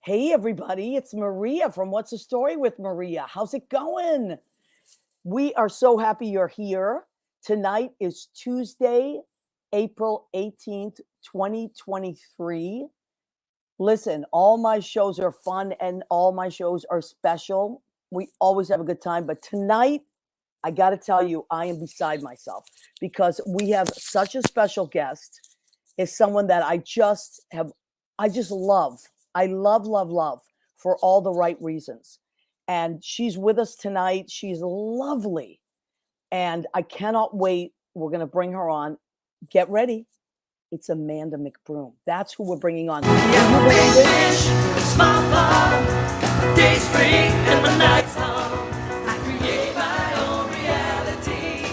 Hey, everybody, it's Maria from What's the Story with Maria. How's it going? We are so happy you're here. Tonight is Tuesday, April 18th, 2023. Listen, all my shows are fun and all my shows are special. We always have a good time. But tonight, I got to tell you, I am beside myself because we have such a special guest. Is someone that I just love. I love for all the right reasons. And she's with us tonight. She's lovely. And I cannot wait. We're going to bring her on. Get ready. It's Amanda McBroom. That's who we're bringing on. Yeah, big fish, small pond, days free and my nights long. I create my own reality.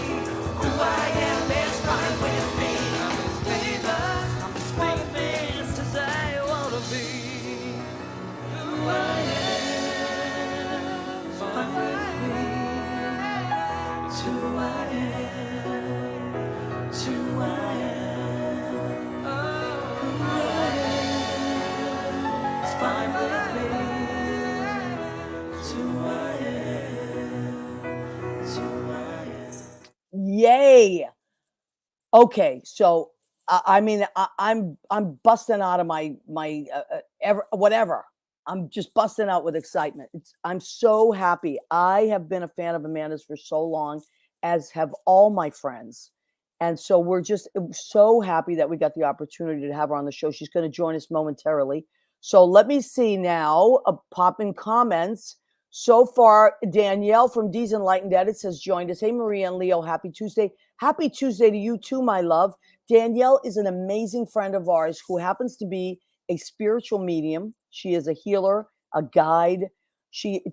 Who I am is fine with me. I'm as famous, I'm as famous as I wanna be. Who I am is fine with me. It's who I am. It's who I am. Fine with me. It's who I am. It's who I am. Yay. Okay, so I'm busting out of my whatever. I'm just busting out with excitement. I'm so happy. I have been a fan of Amanda's for so long, as have all my friends. And so we're just so happy that we got the opportunity to have her on the show. She's going to join us momentarily. So let me see now, pop in comments. So far, Danielle from D's Enlightened Edits has joined us. Hey, Maria and Leo, happy Tuesday. Happy Tuesday to you too, my love. Danielle is an amazing friend of ours who happens to be a spiritual medium. She is a healer, a guide. She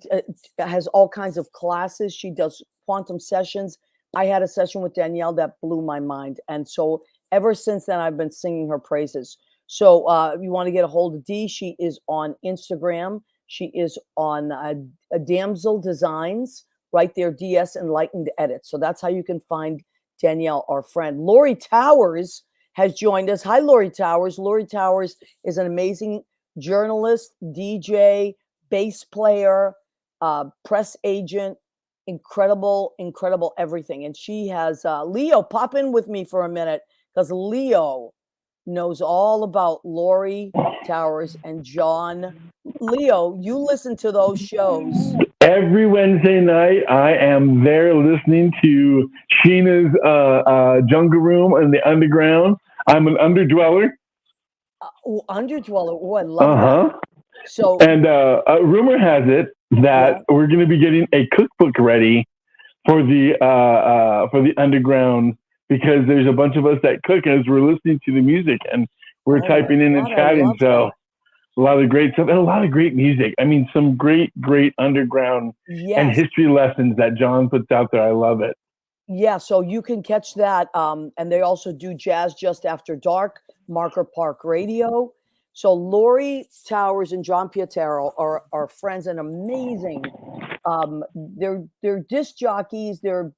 has all kinds of classes. She does quantum sessions. I had a session with Danielle that blew my mind. And so ever since then, I've been singing her praises. So if you want to get a hold of Dee, she is on Instagram. She is on Damsel Designs, right there, DS Enlightened Edits. So that's how you can find Danielle, our friend. Lori Towers has joined us. Hi, Lori Towers. Lori Towers is an amazing journalist, DJ, bass player, press agent, incredible everything. And she has Leo, pop in with me for a minute because Leo knows all about Lori Towers and John. Leo, you listen to those shows. Every Wednesday night, I am there listening to Sheena's Jungle Room in the underground. I'm an underdweller. Underdweller. Oh, I love that. So, and rumor has it that we're going to be getting a cookbook ready for the underground, because there's a bunch of us that cook as we're listening to the music and we're typing in and chatting. So a lot of great stuff and a lot of great music. I mean, some great underground and history lessons that John puts out there. I love it. Yeah, so you can catch that. And they also do Jazz Just After Dark, Marker Park Radio. So Lori Towers and John Pietero are friends and amazing. They're disc jockeys. They're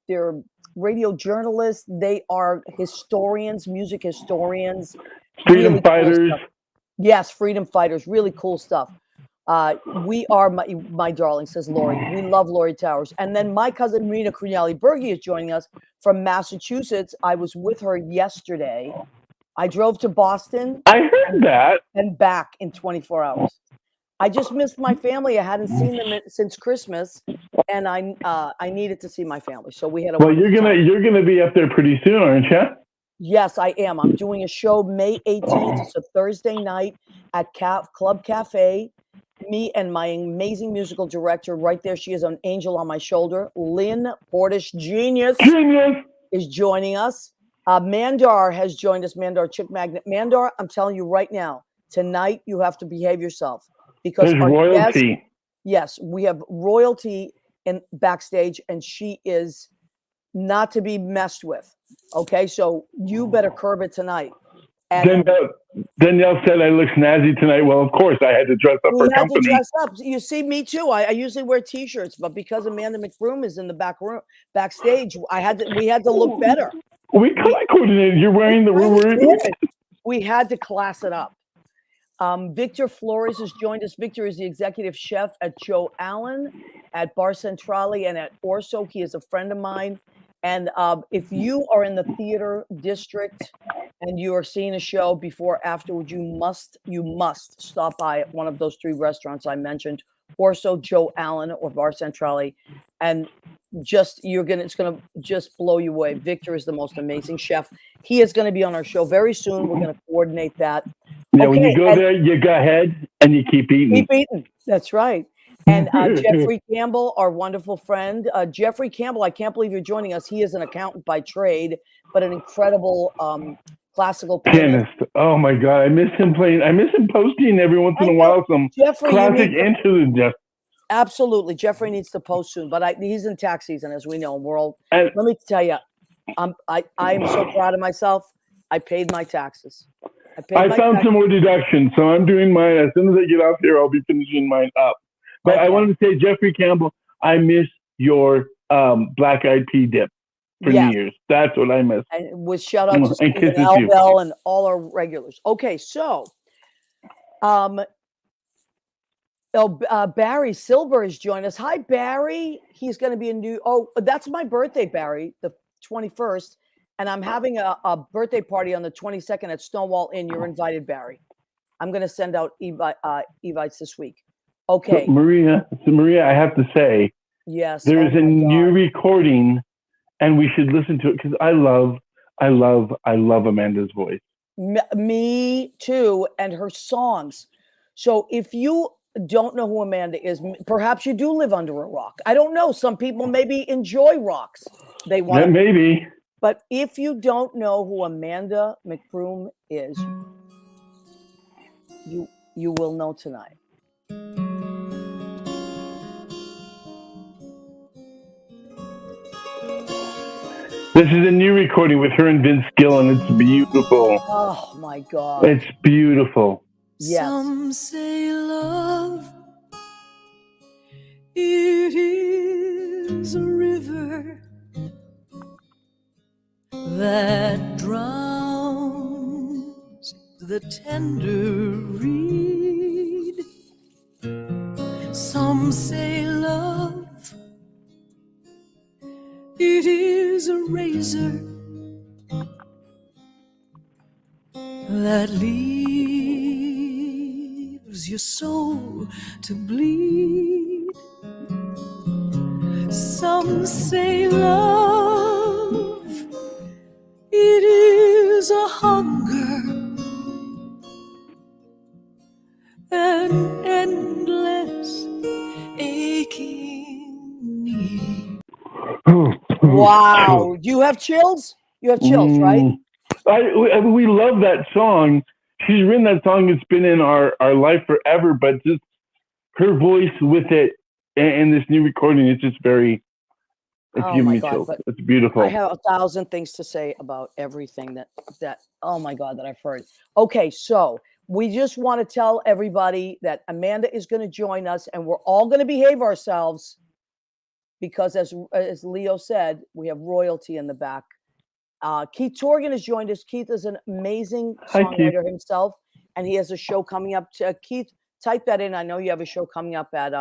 radio journalists. They are historians, music historians. Freedom fighters. Cool, yes, freedom fighters. Really cool stuff. We are, my darling, says Lori. We love Lori Towers. And then my cousin Rena Crunelli-Bergi is joining us from Massachusetts. I was with her yesterday. I drove to Boston. I heard that. And back in 24 hours. I just missed my family. I hadn't seen them since Christmas, and I needed to see my family. So we had a Well, you're gonna be up there pretty soon, aren't you? Yes, I am. I'm doing a show May 18th. It's a Thursday night at Club Cafe. Me and my amazing musical director right there. She is an angel on my shoulder. Lynn, Portas, genius, is joining us. Mandar has joined us. Mandar Chick Magnet. Mandar, I'm telling you right now, tonight you have to behave yourself because there's royalty. Yes, we have royalty in backstage, and she is not to be messed with. Okay, so you better curb it tonight. And Danielle said I look snazzy tonight. Well, of course, I had to dress up for company. To dress up. You see, me too. I usually wear T-shirts, but because Amanda McBroom is in the backstage, we had to look better. We color coordinated. You're wearing the. We had to class it up. Victor Flores has joined us. Victor is the executive chef at Joe Allen, at Bar Centrale, and at Orso. He is a friend of mine. And if you are in the theater district and you are seeing a show before or afterwards, you must stop by at one of those 3 restaurants I mentioned, Orso, Joe Allen, or Bar Centrale. And it's gonna just blow you away. Victor is the most amazing chef. He is going to be on our show very soon. We're going to coordinate that. Yeah, when you go there, you go ahead and you keep eating. Keep eating. That's right. And Jeffrey Campbell, our wonderful friend. Jeffrey Campbell, I can't believe you're joining us. He is an accountant by trade, but an incredible classical pianist. Oh my God, I miss him playing. I miss him posting every once in a while some classic interludes. Jeff. Absolutely, Jeffrey needs to post soon, but he's in tax season, as we know. Let me tell you, I am so proud of myself. I paid my taxes. I found some more deductions, so I'm doing mine. As soon as I get off here, I'll be finishing mine up. But I wanted to say, Jeffrey Campbell, I miss your black eyed pea dip for New Year's. That's what I miss. And with shout out to Stephen Albell and all our regulars. Okay, so Barry Silver has joined us. Hi, Barry. He's going to be that's my birthday, Barry, the 21st. And I'm having a birthday party on the 22nd at Stonewall Inn. You're invited, Barry. I'm going to send out evites this week. Okay. So Maria, I have to say, yes, there is a new recording, and we should listen to it because I love Amanda's voice. Me too, and her songs. So if you don't know who Amanda is, perhaps you do live under a rock. I don't know. Some people maybe enjoy rocks. They want maybe. But if you don't know who Amanda McBroom is, you will know tonight. This is a new recording with her and Vince Gill, and it's beautiful. Oh my God. It's beautiful. Yes. Some say love, it is a river that drowns the tender reed. Some say love, it is a razor that leaves your soul to bleed. Some say love, it is a hunger, an endless aching need. Wow. Do you have chills? You have chills, right? We love that song. She's written that song. It's been in our life forever, but just her voice with it and this new recording, it's just very, it's giving me chills. It's beautiful. I have 1,000 things to say about everything that, oh my God, that I've heard. Okay, so we just want to tell everybody that Amanda is going to join us and we're all going to behave ourselves because as Leo said, we have royalty in the back. Keith Torgan has joined us. Keith is an amazing songwriter himself, and he has a show coming up. Keith, type that in. I know you have a show coming up at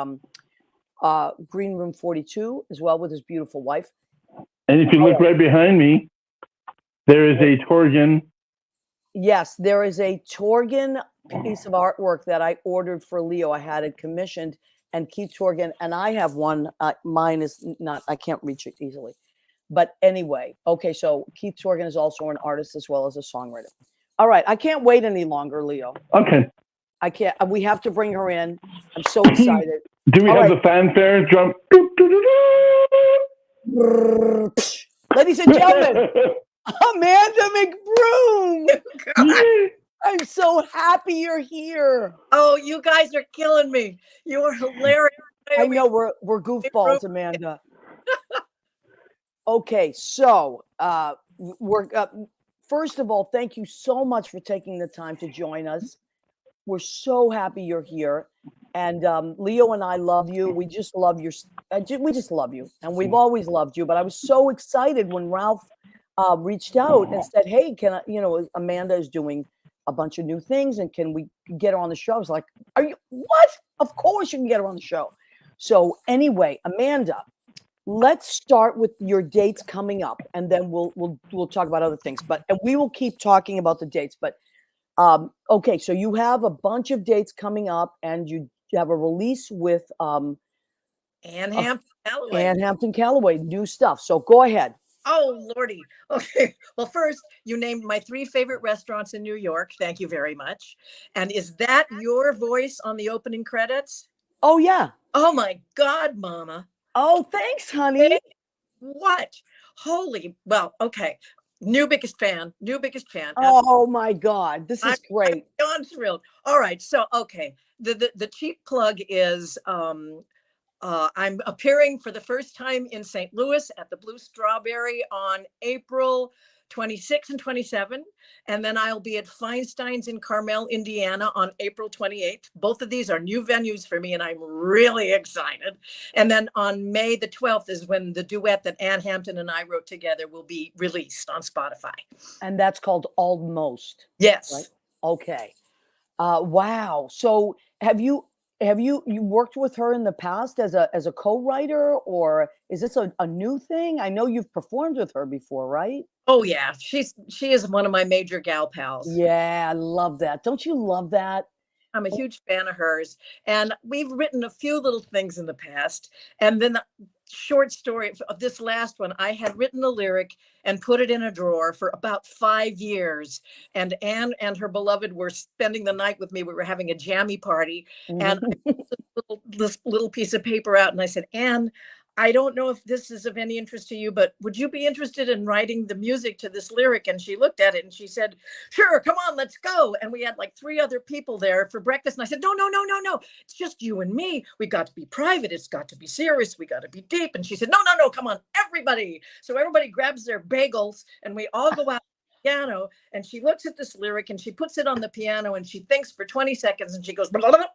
Green Room 42 as well with his beautiful wife. And if you look right behind me, there is a Torgan. Yes, there is a Torgan piece of artwork that I ordered for Leo. I had it commissioned, and Keith Torgan, and I have one. Mine is not, I can't reach it easily. But anyway, okay, so Keith Torgan is also an artist as well as a songwriter. All right, I can't wait any longer, Leo. Okay. I can't. We have to bring her in. I'm so excited. Do we have the fanfare drum? Ladies and gentlemen, Amanda McBroom. I'm so happy you're here. Oh, you guys are killing me. You are hilarious. I know we're goofballs, Amanda. Okay, so we're first of all, thank you so much for taking the time to join us. We're so happy you're here, and Leo and I love you. We just love your. We just love you, and we've always loved you. But I was so excited when Ralph reached out and said, "Hey, can I? You know, Amanda is doing a bunch of new things, and can we get her on the show? I was like, are you what? Of course you can get her on the show. So anyway, Amanda, let's start with your dates coming up, and then we'll talk about other things. But and we will keep talking about the dates. But okay, so you have a bunch of dates coming up, and you have a release with Ann Hampton Callaway. Ann Hampton Callaway, new stuff. So go ahead. Oh, Lordy. Okay. Well, first, you named my 3 favorite restaurants in New York. Thank you very much. And is that your voice on the opening credits? Oh yeah. Oh my God, Mama. Oh, thanks, honey. What? Holy, well, okay. New biggest fan. Oh my God, this is great. I'm thrilled. All right. So, okay. The cheap plug is I'm appearing for the first time in St. Louis at the Blue Strawberry on April 26 and 27. And then I'll be at Feinstein's in Carmel, Indiana on April 28th. Both of these are new venues for me, and I'm really excited. And then on May the 12th is when the duet that Ann Hampton and I wrote together will be released on Spotify. And that's called Almost. Yes. Right? Okay. Wow. So have you worked with her in the past as a co-writer, or is this a new thing? I know you've performed with her before, right? Oh yeah, she is one of my major gal pals. Yeah, I love that. Don't you love that? I'm a huge fan of hers, and we've written a few little things in the past. And then the short story of this last one, I had written a lyric and put it in a drawer for about 5 years. And Anne and her beloved were spending the night with me. We were having a jammy party, and I pulled this little piece of paper out, and I said, Anne, I don't know if this is of any interest to you, but would you be interested in writing the music to this lyric? And she looked at it and she said, sure, come on, let's go. And we had like 3 other people there for breakfast. And I said, no. It's just you and me. We got to be private. It's got to be serious. We got to be deep. And she said, no, come on, everybody. So everybody grabs their bagels and we all go out to the piano. And she looks at this lyric and she puts it on the piano and she thinks for 20 seconds and she goes, blah, blah, blah.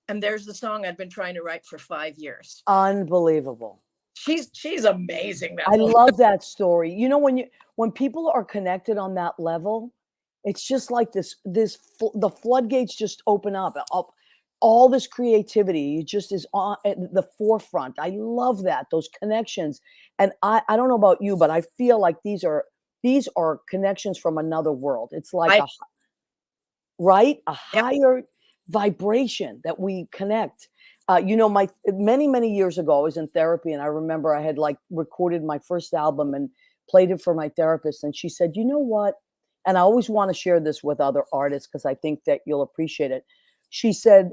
And there's the song I've been trying to write for 5 years. Unbelievable. She's amazing. I love that story. You know, when people are connected on that level, it's just like the floodgates just open up. All this creativity just is on at the forefront. I love that, those connections. And I don't know about you, but I feel like these are connections from another world. It's like a higher vibration that we connect. You know, many years ago, I was in therapy, and I remember I had like recorded my first album and played it for my therapist. And she said, you know what? And I always want to share this with other artists because I think that you'll appreciate it. She said,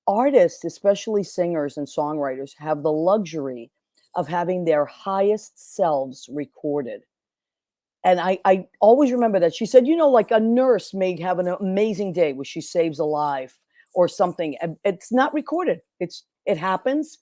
artists, especially singers and songwriters, have the luxury of having their highest selves recorded. And I always remember that. She said, you know, like a nurse may have an amazing day where she saves a life or something. It's not recorded. It happens.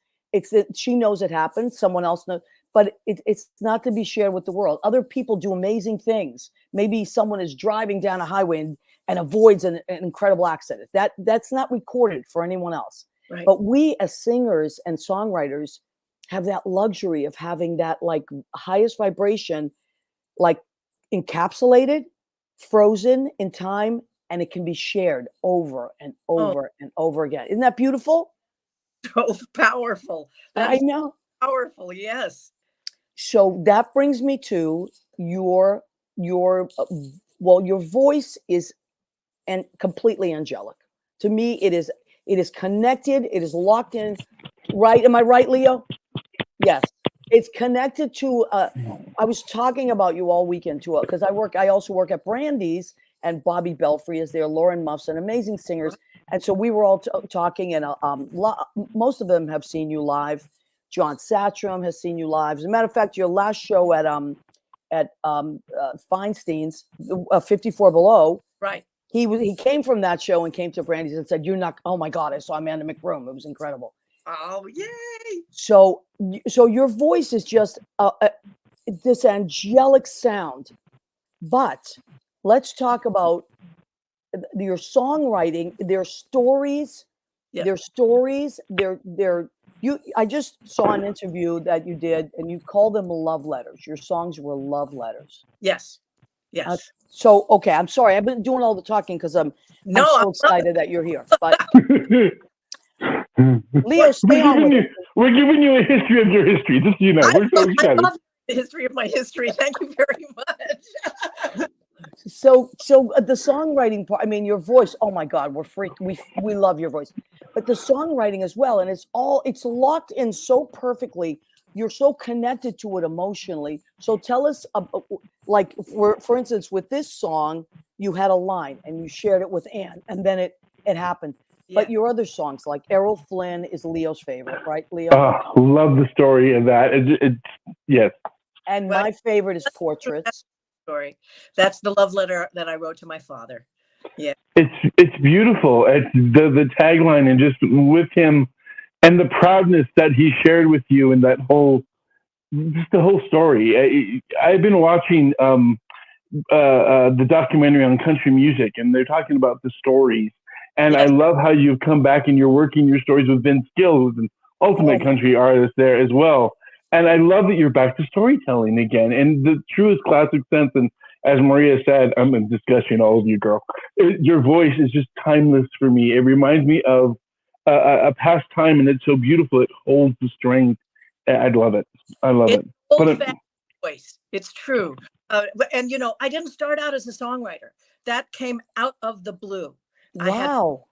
She knows it happens. Someone else knows, but it's not to be shared with the world. Other people do amazing things. Maybe someone is driving down a highway and avoids an incredible accident. That's not recorded for anyone else. Right. But we as singers and songwriters have that luxury of having that like highest vibration, like encapsulated, frozen in time, and it can be shared over and over and over again. Isn't that beautiful? So powerful. I know. Powerful, yes. So that brings me to your voice is and completely angelic. To me, it is connected. It is locked in. Right? Am I right, Leo? Yes. It's connected to. I was talking about you all weekend too, because I also work at Brandy's, and Bobby Belfry is there, Lauren Muffson, amazing singers, and so we were all talking, and most of them have seen you live. John Satcham has seen you live. As a matter of fact, your last show at Feinstein's, 54 Below. Right. He came from that show and came to Brandy's and said, "You're not. Oh my God, I saw Amanda McBroom. It was incredible." Oh, yay. So your voice is just this angelic sound. But let's talk about your songwriting. Their stories. Yeah. Their stories. I just saw an interview that you did, and you called them love letters. Your songs were love letters. Yes. Yes. So, okay, I'm sorry. I've been doing all the talking because I'm No, so I love excited that you're here. But we're, Leo, stay on with giving you, it. we're giving you a history of your history. Just so you know, we're so I excited. love the history of my history. Thank you very much. So the songwriting part. I mean, your voice. Oh my God, we're freaked. We love your voice, but the songwriting as well, and it's locked in so perfectly. You're so connected to it emotionally. So tell us, like for instance, with this song, you had a line and you shared it with Anne, and then it happened. Yeah. But your other songs, like Errol Flynn, is Leo's favorite, right, Leo? Love the story of that. Yes. And Well, my favorite is that's Portraits. story. That's the love letter that I wrote to my father. Yeah. It's beautiful. It's the tagline, and just with him and the proudness that he shared with you, and that whole just the whole story. I've been watching the documentary on country music, and they're talking about the stories. And I Yes. love how you've come back and you're working your stories with Vince Gill, who's an ultimate country artist there as well. And I love that you're back to storytelling again in the truest classic sense. And as Maria said, I'm in discussion all of you, girl. Your voice is just timeless for me. It reminds me of a past time, and it's so beautiful. It holds the strength. I love it. I love It's it. old-fashioned voice. It's true. And I didn't start out as a songwriter. That came out of the blue. I Wow.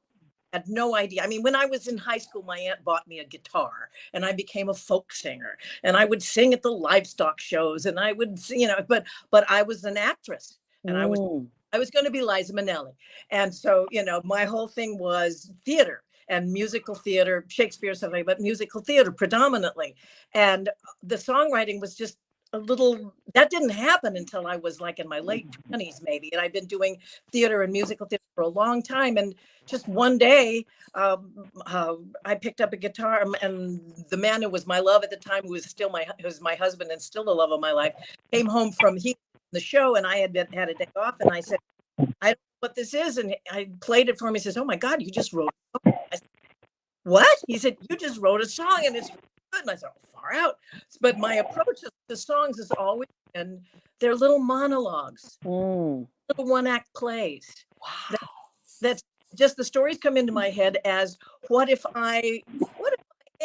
had no idea. I mean, when I was in high school, my aunt bought me a guitar and I became a folk singer, and I would sing at the livestock shows, and I would, but I was an actress, and I was going to be Liza Minnelli. And so, my whole thing was theater and musical theater, Shakespeare, something, but musical theater predominantly. And the songwriting was just that didn't happen until I was like in my late 20s, maybe. And I've been doing theater and musical theater for a long time. And just one day, I picked up a guitar, and the man who was my love at the time, who was my husband and still the love of my life, came home from the show, and I had a day off, and I said, I don't know what this is. And I played it for him. He says, "Oh my God, you just wrote a song." I said, "What?" He said, "You just wrote a song, and it's good." And I said, "Oh, far out." But my approach to songs has always been, they're little monologues, little one-act plays. Wow. That's just, the stories come into my head as, what if I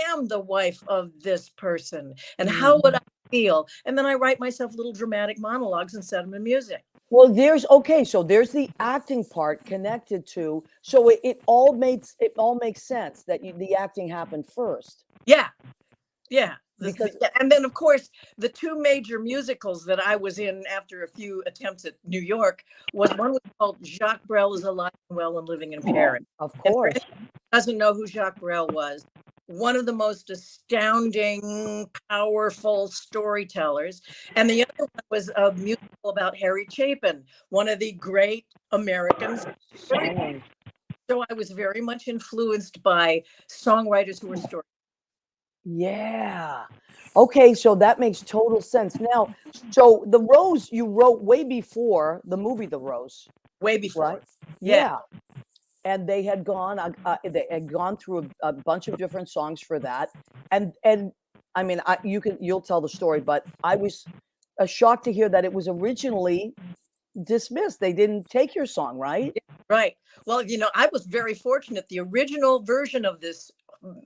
am the wife of this person, and how would I feel? And then I write myself little dramatic monologues and set them in music. Well, there's the acting part connected to, so it all makes sense that the acting happened first. Yeah. Because And then, of course, the two major musicals that I was in after a few attempts at New York one was called Jacques Brel is Alive and Well and Living in Paris. of And for course. anyone who doesn't know who Jacques Brel was, one of the most astounding, powerful storytellers. And the other one was a musical about Harry Chapin, one of the great American storytellers. So I was very much influenced by songwriters who were storytellers. Yeah. Okay, so that makes total sense. Now, so The Rose you wrote way before the movie The Rose, Way before. right? Yeah. And they had gone through a bunch of different songs for that. And I mean, you'll tell the story, but I was shocked to hear that it was originally dismissed. They didn't take your song, right? Right. Well, I was very fortunate. The original version of this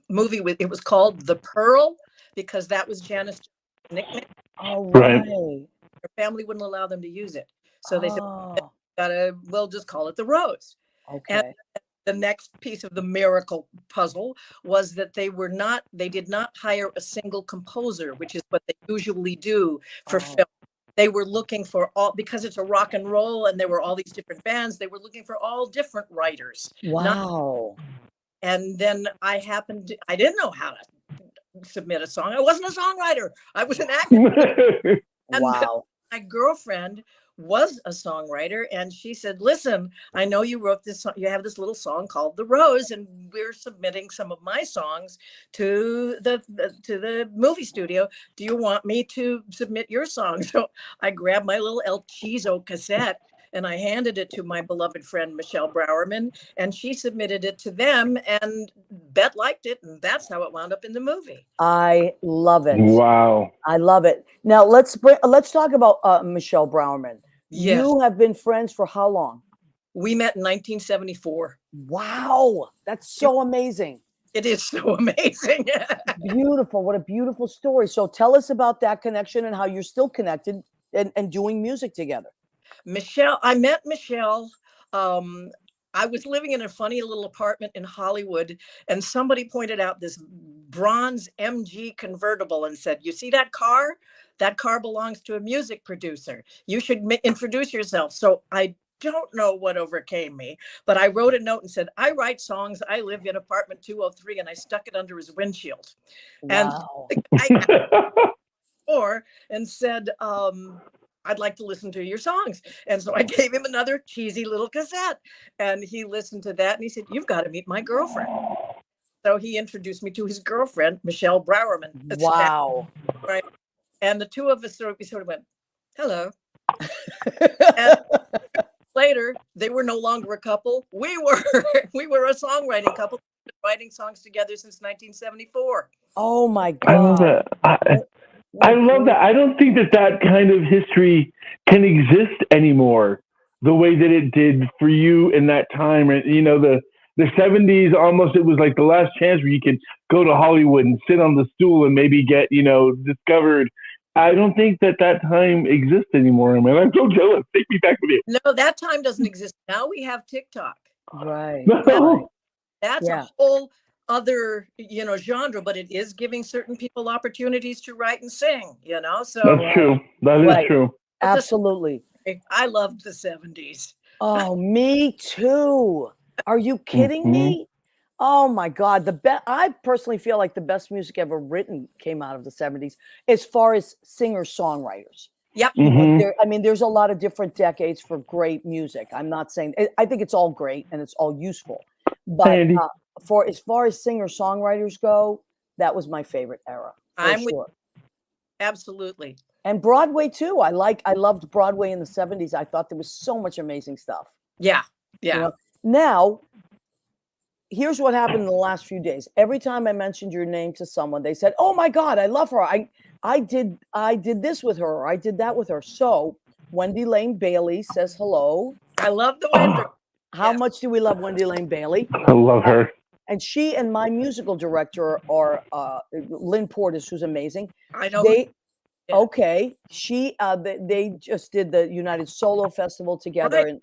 movie, it was called The Pearl, because that was Janice's nickname. Oh, Right. Her family wouldn't allow them to use it. So they said, we'll just call it The Rose. Okay. And the next piece of the miracle puzzle was that they did not hire a single composer, which is what they usually do for film. They were looking for because it's a rock and roll and there were all these different bands, they were looking for all different writers. Wow. And then I didn't know how to submit a song. I wasn't a songwriter. I was an actor. Wow. My girlfriend was a songwriter, and she said, "Listen, I know you wrote this song. You have this little song called The Rose, and we're submitting some of my songs to the movie studio. Do you want me to submit your song?" So I grabbed my little El Chizo cassette and I handed it to my beloved friend Michelle Browerman, and she submitted it to them, and Bet liked it, and that's how it wound up in the movie. I love it. Wow. I love it. Now let's talk about Michelle Browerman. Yes. You have been friends for how long? We met in 1974. Wow, that's so amazing. It is so amazing. Beautiful. What a beautiful story. So tell us about that connection and how you're still connected and doing music together. Michelle, I met Michelle. I was living in a funny little apartment in Hollywood, and somebody pointed out this bronze MG convertible and said, "You see that car? That car belongs to a music producer. You should introduce yourself." So I don't know what overcame me, but I wrote a note and said, "I write songs. I live in apartment 203," and I stuck it under his windshield. And Wow. and said, "I'd like to listen to your songs." And so I gave him another cheesy little cassette, and he listened to that and he said, "You've got to meet my girlfriend." So he introduced me to his girlfriend, Michelle Browerman. Wow. Right. And the two of us we sort of went, "Hello." And later, they were no longer a couple. We were a songwriting couple, writing songs together since 1974. Oh my I love God. that. I love that. I don't think that kind of history can exist anymore the way that it did for you in that time. And, you know, the 70s, almost, it was like the last chance where you could go to Hollywood and sit on the stool and maybe get, you know, discovered. I don't think that time exists anymore, man. I'm so jealous. Take me back with you. No, that time doesn't exist. Now we have TikTok. Right. No. That's a whole other, you know, genre, but it is giving certain people opportunities to write and sing, you know. So That's true. That is true. Absolutely. I loved the 70s. Oh, me too. Are you kidding me? Oh my God. I personally feel like the best music ever written came out of the 70s as far as singer-songwriters. Yep. I mean, there's a lot of different decades for great music. I'm not saying, I think it's all great and it's all useful. But as far as singer-songwriters go, that was my favorite era. I'm with absolutely. And Broadway too. I loved Broadway in the 70s. I thought there was so much amazing stuff. Yeah. Yeah. You know? Now, here's what happened in the last few days. Every time I mentioned your name to someone, they said, "Oh my God, I love her. I did this with her, or I did that with her." So Wendy Lane Bailey says hello. I love the Wendy. How much do we love Wendy Lane Bailey? I love her. And she and my musical director are Lynn Portas, who's amazing. I know. Okay. They just did the United Solo Festival together. Right. And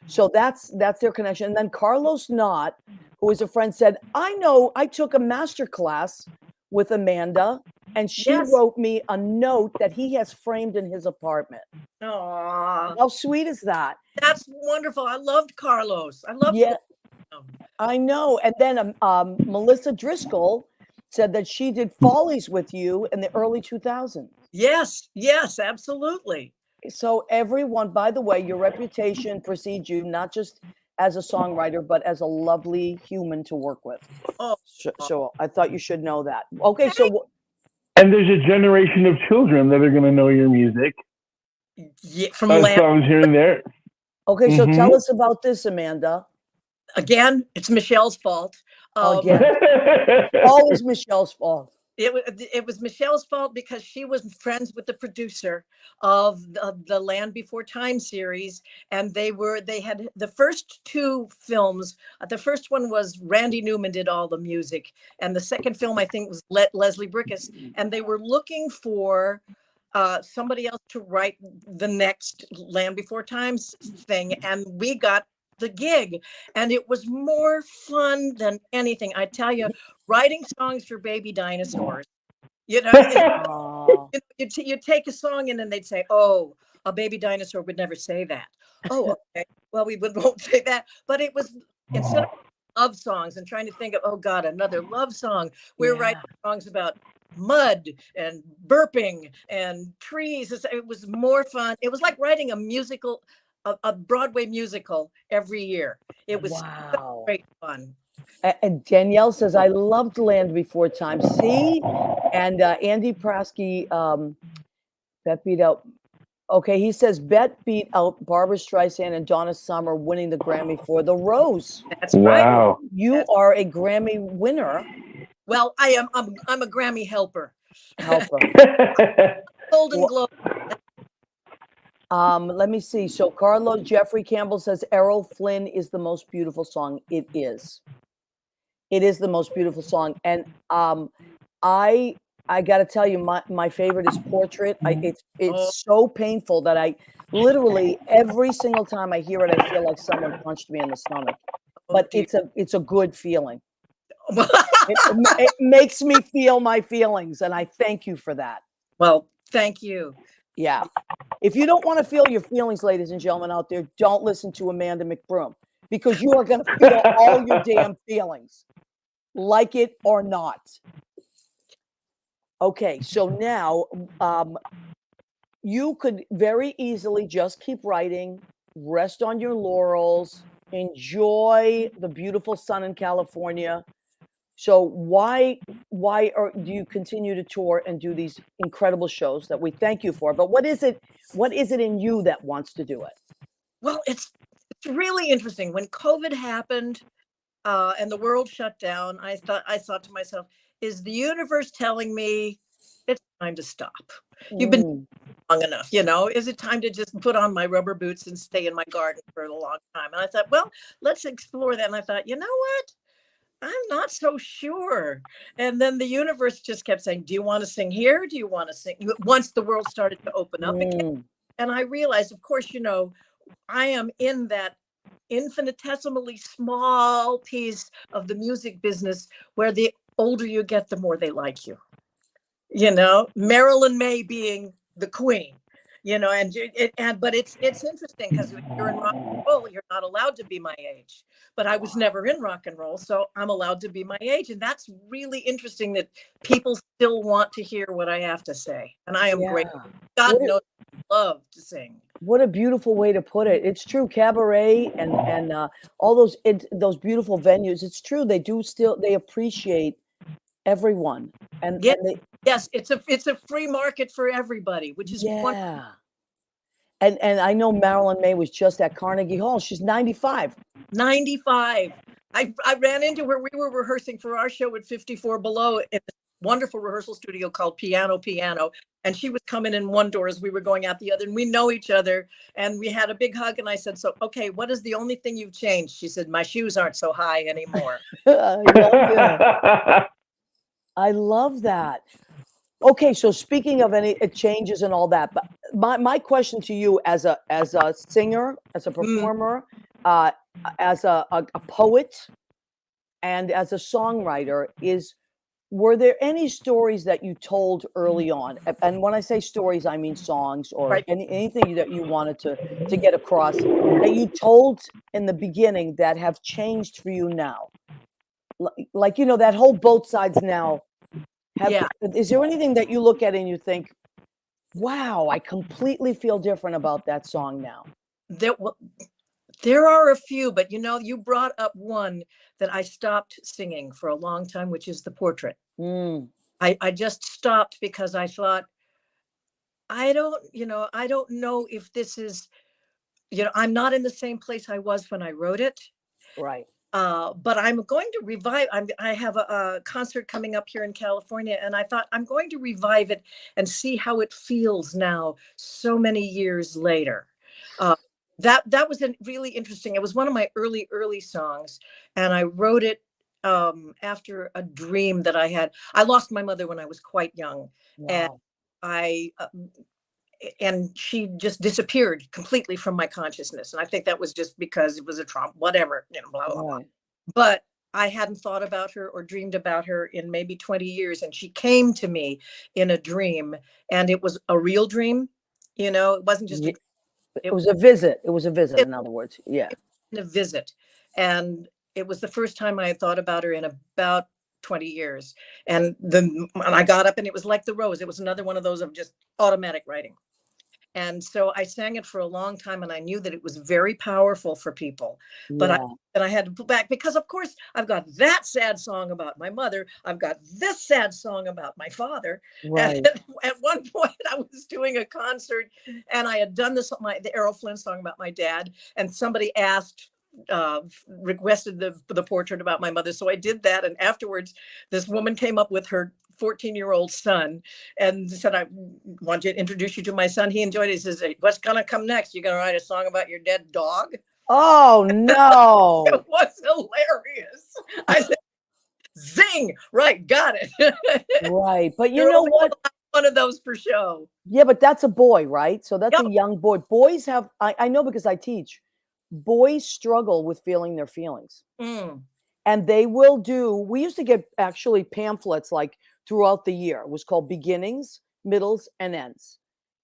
so that's their connection. And then Carlos Knott, who is a friend, said, I took a master class with Amanda, and she wrote me a note that he has framed in his apartment. Aww. How sweet is that? That's wonderful. I loved Carlos. I loved him. I know. And then Melissa Driscoll said that she did Follies with you in the early 2000s. Yes, absolutely. So everyone, by the way, your reputation precedes you, not just as a songwriter, but as a lovely human to work with. Oh. So I thought you should know that. Okay, so. And there's a generation of children that are going to know your music. Yeah, from songs here and there. Okay, so tell us about this, Amanda. Again, it's Michelle's fault. Always Michelle's fault. It was Michelle's fault because she was friends with the producer of the Land Before Time series, and they had the first two films. The first one was Randy Newman did all the music, and the second film I think was Leslie Bricusse, and they were looking for somebody else to write the next Land Before Times thing, and we got the gig, and it was more fun than anything. I tell you, writing songs for baby dinosaurs, you take a song and then they'd say, "Oh, a baby dinosaur would never say that." Oh, okay, well, won't say that. But it was, instead of love songs and trying to think of, oh God, another love song, we're writing songs about mud and burping and trees. It was more fun. It was like writing a Broadway musical every year. It was so great fun. And Danielle says, I loved Land Before Time. See? And Andy Prasky, Bet beat out. Okay, he says, Bet beat out Barbara Streisand and Donna Summer, winning the Grammy for The Rose. That's right. Wow. You are a Grammy winner. Well, I am. I'm a Grammy helper. Golden Globe. Let me see. So Carlos Jeffrey Campbell says Errol Flynn is the most beautiful song. It is. It is the most beautiful song. And I got to tell you, my favorite is Portrait. It's Oh, so painful that I literally every single time I hear it, I feel like someone punched me in the stomach. But dear. it's a good feeling. It makes me feel my feelings, and I thank you for that. Well, thank you. Yeah. If you don't want to feel your feelings, ladies and gentlemen out there, don't listen to Amanda McBroom, because you are going to feel all your damn feelings, like it or not. Okay, so now you could very easily just keep writing, rest on your laurels, enjoy the beautiful sun in California. So why do you continue to tour and do these incredible shows that we thank you for? But what is it in you that wants to do it? Well, it's really interesting. When COVID happened, and the world shut down, I thought to myself, is the universe telling me it's time to stop? You've been Mm, long enough, you know? Is it time to just put on my rubber boots and stay in my garden for a long time? And I thought, well, let's explore that. And I thought, you know what? I'm not so sure. And then the universe just kept saying, do you want to sing here? Do you want to sing? Once the world started to open up again. mm, And I realized, of course, you know, I am in that infinitesimally small piece of the music business where the older you get, the more they like you. You know, Marilyn May being the queen, you know, but it's interesting because when you're in rock and roll, you're not allowed to be my age. But I was never in rock and roll, so I'm allowed to be my age. And that's really interesting that people still want to hear what I have to say. And I am yeah. grateful. God knows I love to sing. What a beautiful way to put it. It's true. Cabaret and all those beautiful venues. It's true. They appreciate everyone. And Yes, they, yes, it's a free market for everybody, which is wonderful. yeah. And I know Marilyn May was just at Carnegie Hall. She's 95. 95. I ran into her. We were rehearsing for our show at 54 Below in a wonderful rehearsal studio called Piano Piano. And she was coming in one door as we were going out the other. And we know each other. And we had a big hug. And I said, so, okay, what is the only thing you've changed? She said, my shoes aren't so high anymore. I love that. I love that. Okay, so speaking of any changes and all that, but my question to you as a singer, as a performer, as a poet, and as a songwriter is, were there any stories that you told early on? And when I say stories, I mean songs or Right. anything that you wanted to get across that you told in the beginning that have changed for you now? Like, you know, that whole Both Sides Now. Yeah. Is there anything that you look at and you think, wow, I completely feel different about that song now? There are a few, but you know, you brought up one that I stopped singing for a long time, which is The Portrait. Mm, I just stopped because I thought, I don't know if this is, I'm not in the same place I was when I wrote it. right. But I'm going to revive. I have a concert coming up here in California, and I thought I'm going to revive it and see how it feels now, so many years later. That was really interesting. It was one of my early songs, and I wrote it after a dream that I had. I lost my mother when I was quite young, and Wow. I and she just disappeared completely from my consciousness. And I think that was just because it was a trauma, whatever, blah, blah, blah. Right. But I hadn't thought about her or dreamed about her in maybe 20 years. And she came to me in a dream, and it was a real dream. It wasn't just It it was a visit. It was a visit, was in other words. Yeah. a visit. And it was the first time I had thought about her in about 20 years. And I got up, and it was like The Rose. It was another one of those of just automatic writing. And so I sang it for a long time, and I knew that it was very powerful for people. But Yeah. I had to pull back because, of course, I've got that sad song about my mother. I've got this sad song about my father. Right. And at one point, I was doing a concert, and I had done the Errol Flynn song about my dad, and somebody asked requested the portrait about my mother. So I did that. And afterwards, this woman came up with her 14-year-old son and said, I want to introduce you to my son. He enjoyed it. He says, what's going to come next? You're going to write a song about your dead dog? Oh, no. It was hilarious. I said, zing, right, got it. Right. But you You're know only what? one of those per show. Yeah, but that's a boy, right? So that's Yep. a young boy. Boys have, I know because I teach, boys struggle with feeling their feelings. Mm. And they will do, we used to get actually pamphlets like throughout the year. It was called Beginnings, Middles, and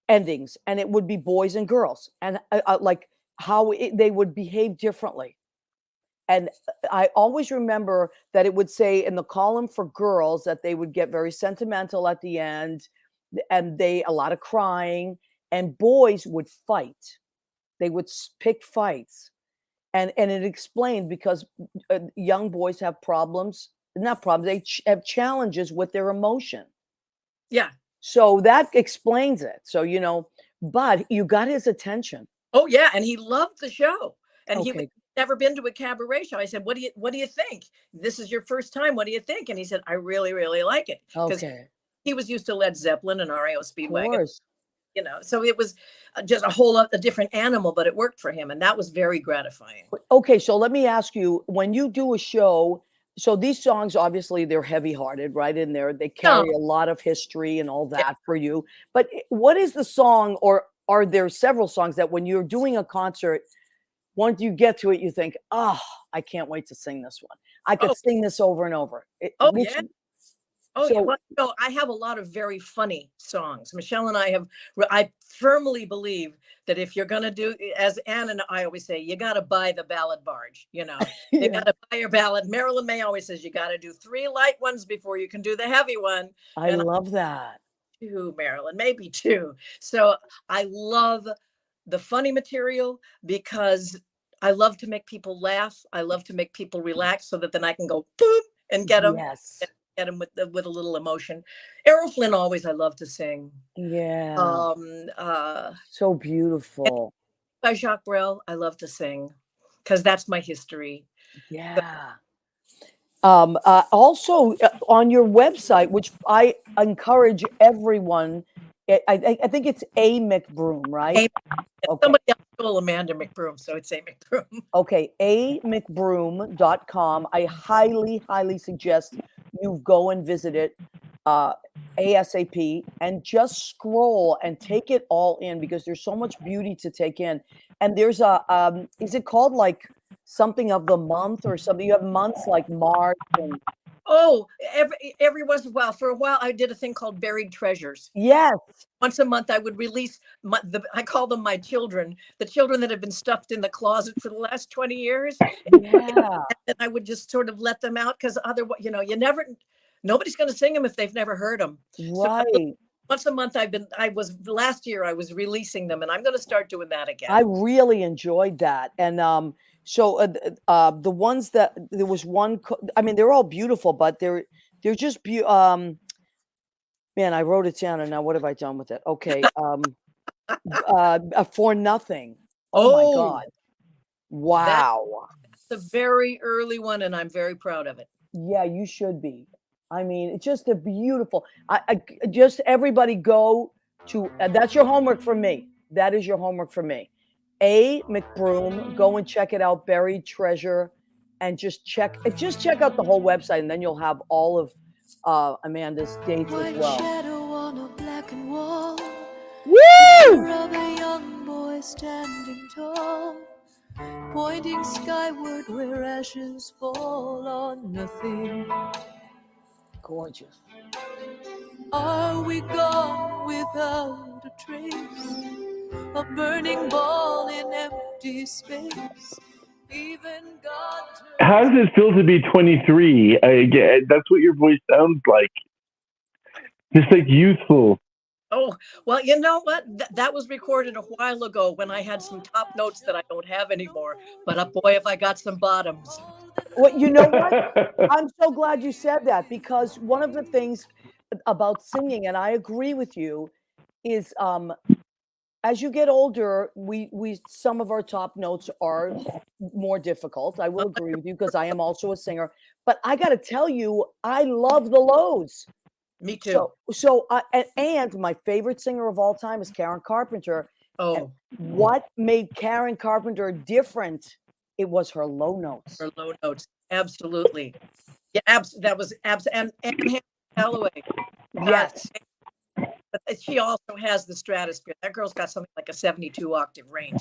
Endings. And it would be boys and girls. And like how they would behave differently. And I always remember that it would say in the column for girls that they would get very sentimental at the end, and a lot of crying, and boys would fight. They would pick fights. And it explained because young boys have problems, not problems, they have challenges with their emotion. Yeah. So that explains it. So, but you got his attention. Oh yeah, and he loved the show. And Okay. he never been to a cabaret show. I said, what do you think? This is your first time. What do you think? And he said, I really, really like it. Because Okay. he was used to Led Zeppelin and REO Of Speedwagon. course. So it was just a different animal, but it worked for him. And that was very gratifying. Okay, so let me ask you, when you do a show, so these songs, obviously they're heavy hearted, right? In there, they carry a lot of history and all that for you. But what is the song, or are there several songs that when you're doing a concert, once you get to it, you think, oh, I can't wait to sing this one. I could sing this over and over. Yeah. Oh, So, yeah. Well, no, I have a lot of very funny songs. Michelle and I firmly believe that if you're going to do, as Ann and I always say, you got to buy the ballad barge, You got to buy your ballad. Marilyn May always says, you got to do 3 light ones before you can do the heavy one. I love that. 2, Marilyn, maybe 2. So I love the funny material because I love to make people laugh. I love to make people relax so that then I can go boop and get them. Yes. Get them with a little emotion. Errol Flynn always I love to sing. Yeah. So And beautiful. by Jacques Brel, I love to sing because that's my history. Yeah. Also on your website, which I encourage everyone, I think it's A. McBroom, right? Okay. Somebody else stole Amanda McBroom, so it's A. McBroom. Okay, amcbroom.com. I highly, highly suggest you go and visit it ASAP and just scroll and take it all in because there's so much beauty to take in. And there's is it called like something of the month or something? You have months like March and Every once in a while. For a while, I did a thing called Buried Treasures. yes. Once a month, I would release I call them my children, the children that have been stuffed in the closet for the last 20 years. Yeah. And I would just sort of let them out because otherwise, nobody's going to sing them if they've never heard them. Right. So once a month, last year I was releasing them, and I'm going to start doing that again. I really enjoyed that. And so the ones that there was one, I mean, they're all beautiful, but they're just man, I wrote it down and now what have I done with it? Okay. For Nothing. Oh my God. Wow. That's a very early one, and I'm very proud of it. Yeah, you should be. I mean, it's just a beautiful, I just everybody go to, that's your homework for me. That is your homework for me. A. McBroom, go and check it out, Buried Treasure, and just check out the whole website, and then you'll have all of Amanda's dates as well. Shadow on a blackened wall. Woo! Of a young boy standing tall, pointing skyward where ashes fall on nothing. Gorgeous. Are we gone without a trace? A burning ball in empty space. Even God. How does it feel to be 23? That's what your voice sounds like. Just like youthful. Oh, well, you know what? That was recorded a while ago when I had some top notes that I don't have anymore. But boy, if I got some bottoms. Well, you know what? I'm so glad you said that because one of the things about singing, and I agree with you, is as you get older, we some of our top notes are more difficult. I will agree with you because I am also a singer. But I got to tell you, I love the lows. Me too. And my favorite singer of all time is Karen Carpenter. And Oh, what made Karen Carpenter different? It was her low notes. her low notes. Absolutely. Yeah, that was and Hannah Calloway. Yes. But she also has the stratosphere. That girl's got something like a 72 octave range.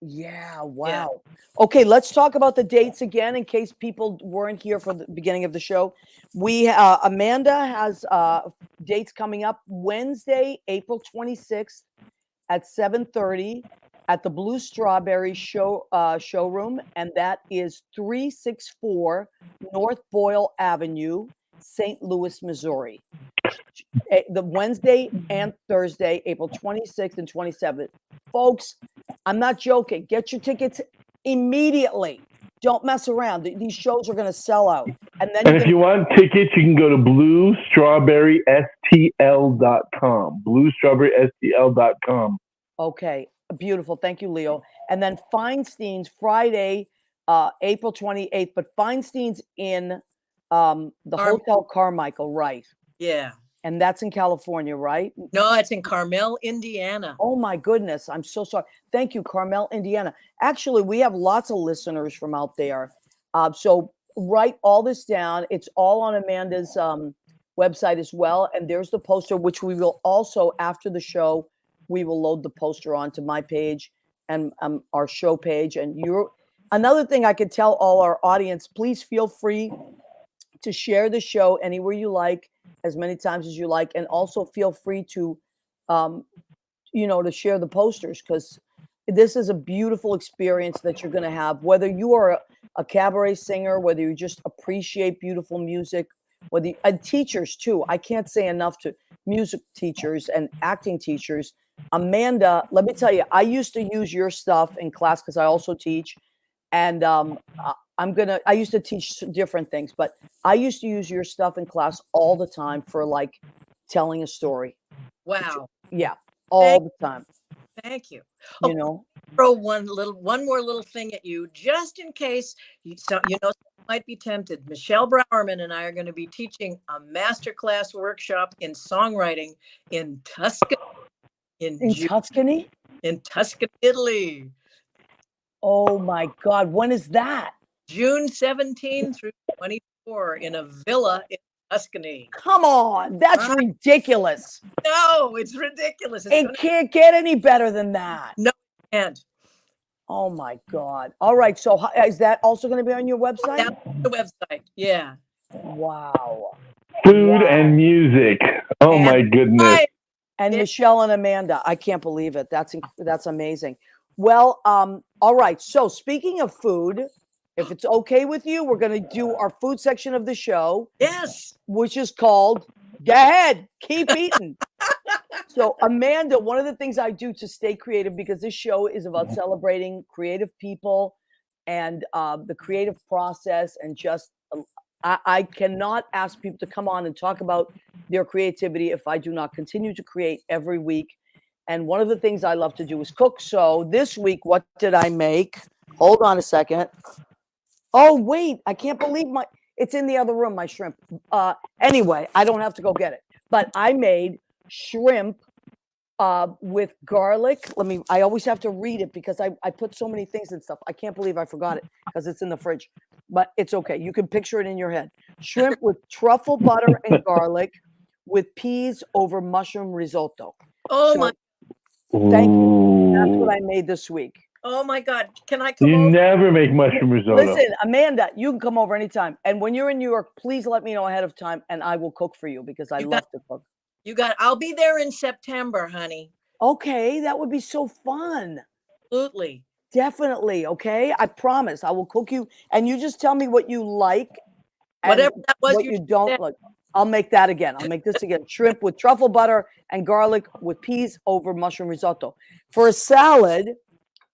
Yeah, wow. Okay, let's talk about the dates again in case people weren't here for the beginning of the show. We Amanda has dates coming up Wednesday, April 26th at 7:30 at the Blue Strawberry showroom, and that is 364 North Boyle Avenue, St. Louis, Missouri. The Wednesday and Thursday, April 26th and 27th. Folks, I'm not joking. Get your tickets immediately. Don't mess around. These shows are going to sell out. And then if you want tickets, you can go to bluestrawberrystl.com. Bluestrawberrystl.com. Okay, beautiful. Thank you, Leo. And then Feinstein's Friday, April 28th. But Feinstein's in the Hotel Carmichael, right? Yeah. And that's in California, right? No, it's in Carmel, Indiana. Oh my goodness. I'm so sorry. Thank you, Carmel, Indiana. Actually, we have lots of listeners from out there. So write all this down. It's all on Amanda's website as well. And there's the poster, which we will also, after the show, we will load the poster onto my page and our show page. And another thing I could tell all our audience, please feel free to share the show anywhere you like, as many times as you like, and also feel free to to share the posters, because this is a beautiful experience that you're going to have, whether you are a cabaret singer, whether you just appreciate beautiful music, and teachers too. I can't say enough to music teachers and acting teachers. Amanda, let me tell you, I used to use your stuff in class because I also teach, and I used to teach different things, but I used to use your stuff in class all the time for like telling a story. Wow. Yeah, all the time. Thank you. Throw one more little thing at you, just in case you might be tempted. Michelle Browerman and I are going to be teaching a masterclass workshop in songwriting in Tuscany. In Tuscany? In Tuscany, Italy. Oh my God. When is that? June 17 through 24 in a villa in Tuscany. Come on. That's ridiculous. No, it's ridiculous. It can't get any better than that. No, it can't. Oh my God. All right. So is that also going to be on your website? That's the website. Yeah. Wow. Food and music. Oh my goodness. And Michelle and Amanda. I can't believe it. That's amazing. Well, all right. So speaking of food, if it's okay with you, we're going to do our food section of the show. Yes. Which is called, go ahead, keep eating. So Amanda, one of the things I do to stay creative, because this show is about celebrating creative people and the creative process, and just, I cannot ask people to come on and talk about their creativity if I do not continue to create every week. And one of the things I love to do is cook. So this week, what did I make? Hold on a second. Oh, wait, I can't believe it's in the other room, my shrimp. Anyway, I don't have to go get it. But I made shrimp with garlic. I always have to read it because I put so many things and stuff. I can't believe I forgot it because it's in the fridge. But it's okay. You can picture it in your head. Shrimp with truffle butter and garlic with peas over mushroom risotto. My. Thank you. That's what I made this week. Oh my God. Can I come over? You never make mushroom risotto. Listen, Amanda, you can come over anytime. And when you're in New York, please let me know ahead of time and I will cook for you because I love to cook. I'll be there in September, honey. Okay, that would be so fun. Absolutely. Definitely. Okay. I promise I will cook you, and you just tell me what you like and whatever that was what you don't like. I'll make that again. I'll make this again. Shrimp with truffle butter and garlic with peas over mushroom risotto. For a salad,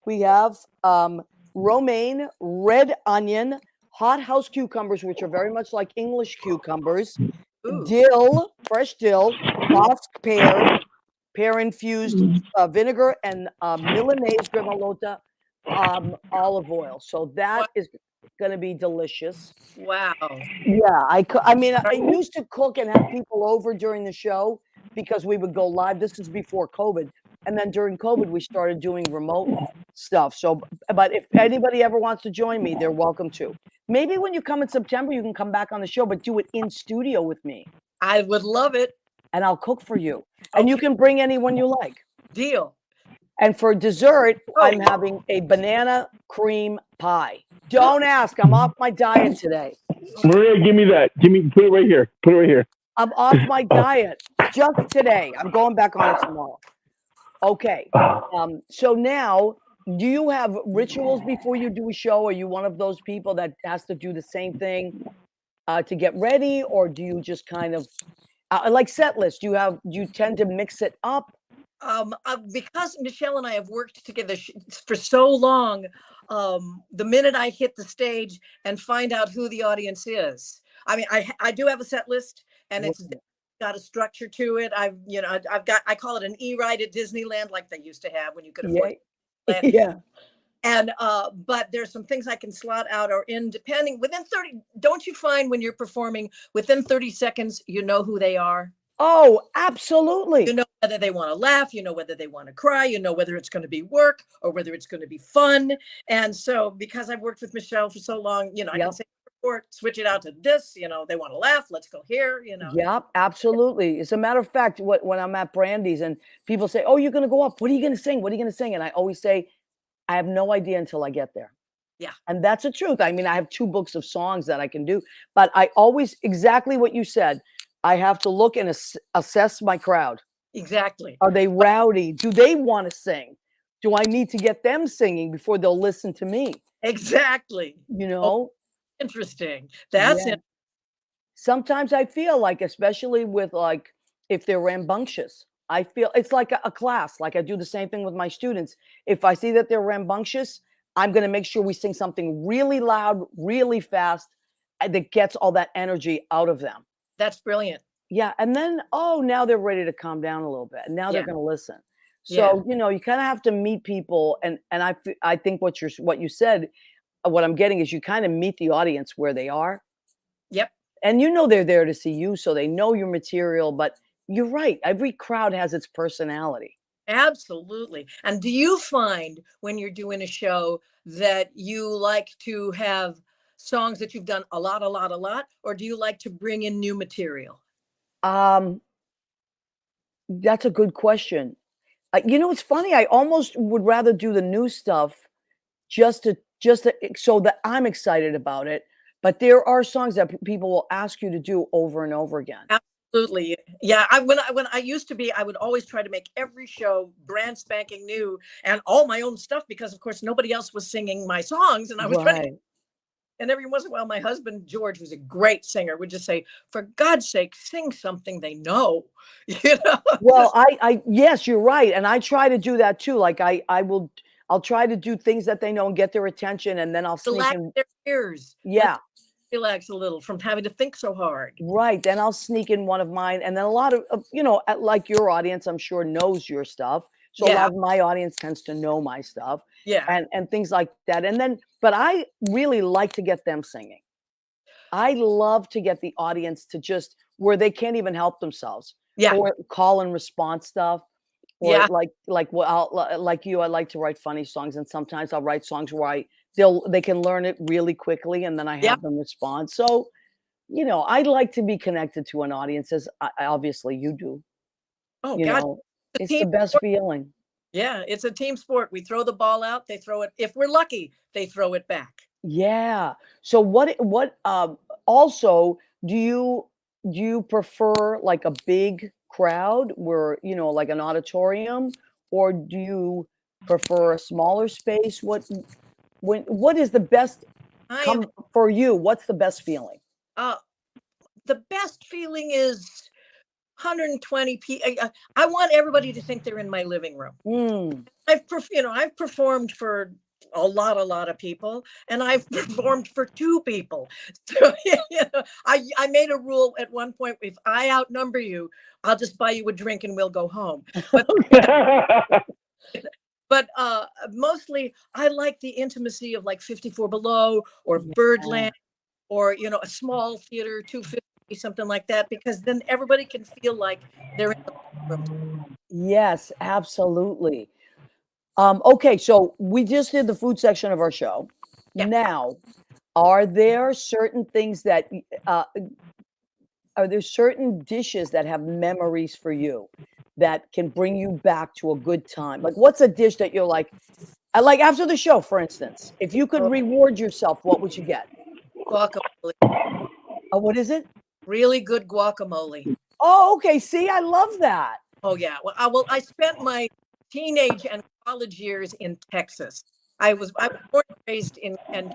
we have romaine, red onion, hothouse cucumbers, which are very much like English cucumbers, dill, fresh dill, Bosc pear, pear infused vinegar, and Milanese gremolata olive oil. So that is going to be delicious. Wow. Yeah, I mean, I used to cook and have people over during the show because we would go live. This is before COVID. And then during COVID, we started doing remote stuff. So, but if anybody ever wants to join me, they're welcome to. Maybe when you come in September, you can come back on the show, but do it in studio with me. I would love it. And I'll cook for you. And you can bring anyone you like. Deal. And for dessert, I'm having a banana cream pie. Don't ask. I'm off my diet today. Maria, give me that. Put it right here. Put it right here. I'm off my diet just today. I'm going back on it tomorrow. Okay. So now, do you have rituals before you do a show? Are you one of those people that has to do the same thing to get ready, or do you just kind of like set list? Do you tend to mix it up? Because Michelle and I have worked together for so long, the minute I hit the stage and find out who the audience is, I mean, I do have a set list, and it's got a structure to it. I call it an E-ride at Disneyland, like they used to have when you could afford. Yeah. And but there's some things I can slot out or in depending within 30. Don't you find when you're performing within 30 seconds, you know who they are? Oh, absolutely. You know whether they want to laugh, you know whether they want to cry, you know whether it's going to be work or whether it's going to be fun. And so because I've worked with Michelle for so long, I can say, switch it out to this, they want to laugh, let's go here, Yep, absolutely. As a matter of fact, when I'm at Brandy's and people say, oh, you're going to go up, what are you going to sing? What are you going to sing? And I always say, I have no idea until I get there. Yeah. And that's the truth. I mean, I have 2 books of songs that I can do, but I always, exactly what you said, I have to look and assess my crowd. Exactly. Are they rowdy? Do they want to sing? Do I need to get them singing before they'll listen to me? Exactly. Oh, interesting. That's it. Sometimes I feel like, especially with like, if they're rambunctious, I feel it's like a class. Like I do the same thing with my students. If I see that they're rambunctious, I'm going to make sure we sing something really loud, really fast, that gets all that energy out of them. That's brilliant. Yeah. And then, now they're ready to calm down a little bit. And now they're going to listen. So, you kind of have to meet people. And I think what you said, what I'm getting is you kind of meet the audience where they are. Yep. And they're there to see you. So they know your material, but you're right. Every crowd has its personality. Absolutely. And do you find when you're doing a show that you like to have songs that you've done a lot, or do you like to bring in new material? That's a good question. It's funny. I almost would rather do the new stuff just to so that I'm excited about it. But there are songs that people will ask you to do over and over again. Absolutely. Yeah. When I used to be, I would always try to make every show brand spanking new and all my own stuff because, of course, nobody else was singing my songs. And I was trying to. And every once in a while, my husband, George, who's a great singer, would just say, for God's sake, sing something they know. Well, yes, you're right. And I try to do that too. Like I'll try to do things that they know and get their attention. And then I'll sneak in their ears. Yeah. Relax a little from having to think so hard. Right. Then I'll sneak in one of mine. And then a lot of, like your audience, I'm sure knows your stuff. So a lot of my audience tends to know my stuff. Yeah. And things like that. And then, but I really like to get them singing. I love to get the audience to just where they can't even help themselves. Yeah. Or call and response stuff. Or like you, I like to write funny songs. And sometimes I'll write songs where they can learn it really quickly and then I have them respond. So, I'd like to be connected to an audience as obviously you do. Oh, God. It's the best feeling. Yeah, it's a team sport. We throw the ball out, they throw it. If we're lucky, they throw it back. Yeah. So what also do you prefer like a big crowd where, like an auditorium, or do you prefer a smaller space? What is the best for you? What's the best feeling? The best feeling is 120 people. I want everybody to think they're in my living room. I've performed for a lot of people, and I've performed for 2 people. So, I made a rule at one point: if I outnumber you, I'll just buy you a drink and we'll go home. But mostly I like the intimacy of like 54 Below or Birdland or a small theater, 250, something like that, because then everybody can feel like they're in the room. Yes, absolutely. Okay, so we just did the food section of our show. Yeah. Now, are there certain things that are there certain dishes that have memories for you that can bring you back to a good time? Like, what's a dish that you're like, I like after the show, for instance, if you could Oh. reward yourself, what would you get? Guacamole, What is it? really good guacamole. Oh, okay. See, I love that. Oh yeah. I spent my teenage and college years in Texas. I was born and raised in and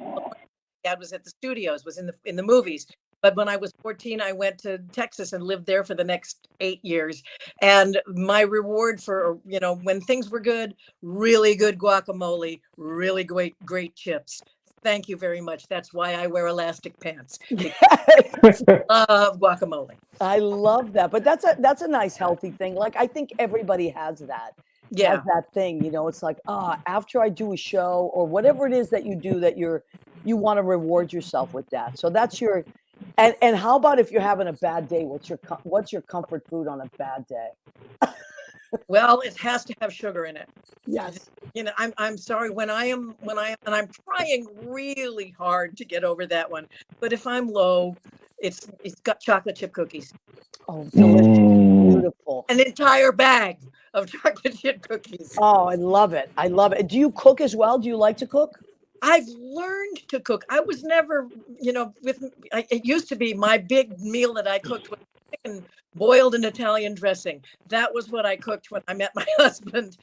Dad was at the studios, was in the movies. But when I was 14, I went to Texas and lived there for the next 8 years. And my reward for, when things were good, really good guacamole, really great chips. Thank you very much. That's why I wear elastic pants. Love guacamole. I love that. But that's a nice healthy thing. Like I think everybody has that. Yeah. Has that thing, it's like, after I do a show or whatever it is that you do that you want to reward yourself with that. So that's your and how about if you're having a bad day, what's your comfort food on a bad day? Well, it has to have sugar in it. Yes. I'm sorry when and I'm trying really hard to get over that one. But if I'm low, it's got chocolate chip cookies. Oh, delicious. Beautiful. An entire bag of chocolate chip cookies. Oh, I love it. I love it. Do you cook as well? Do you like to cook? I've learned to cook. I was never, it used to be my big meal that I cooked was chicken boiled in Italian dressing. That was what I cooked when I met my husband.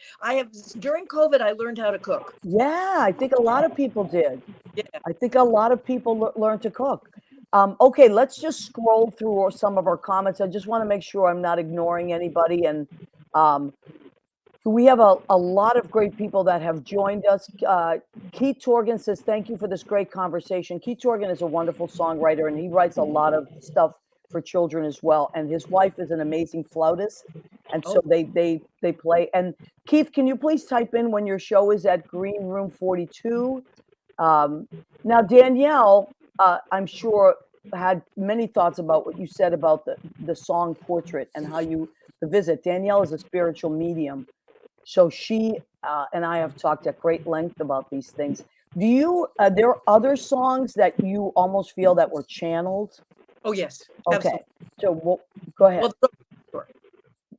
During COVID, I learned how to cook. Yeah, I think a lot of people did. Yeah. I think a lot of people learned to cook. Okay, let's just scroll through some of our comments. I just want to make sure I'm not ignoring anybody. And we have a lot of great people that have joined us. Keith Torgan says, thank you for this great conversation. Keith Torgan is a wonderful songwriter, and he writes a lot of stuff for children as well. And his wife is an amazing flautist. And so they play. And Keith, can you please type in when your show is at Green Room 42? Now, Danielle, I'm sure had many thoughts about what you said about the song Portrait and how the visit. Danielle is a spiritual medium. So she and I have talked at great length about these things. Do you, there are other songs that you almost feel that were channeled? Oh, yes. Okay. Absolutely. So go ahead.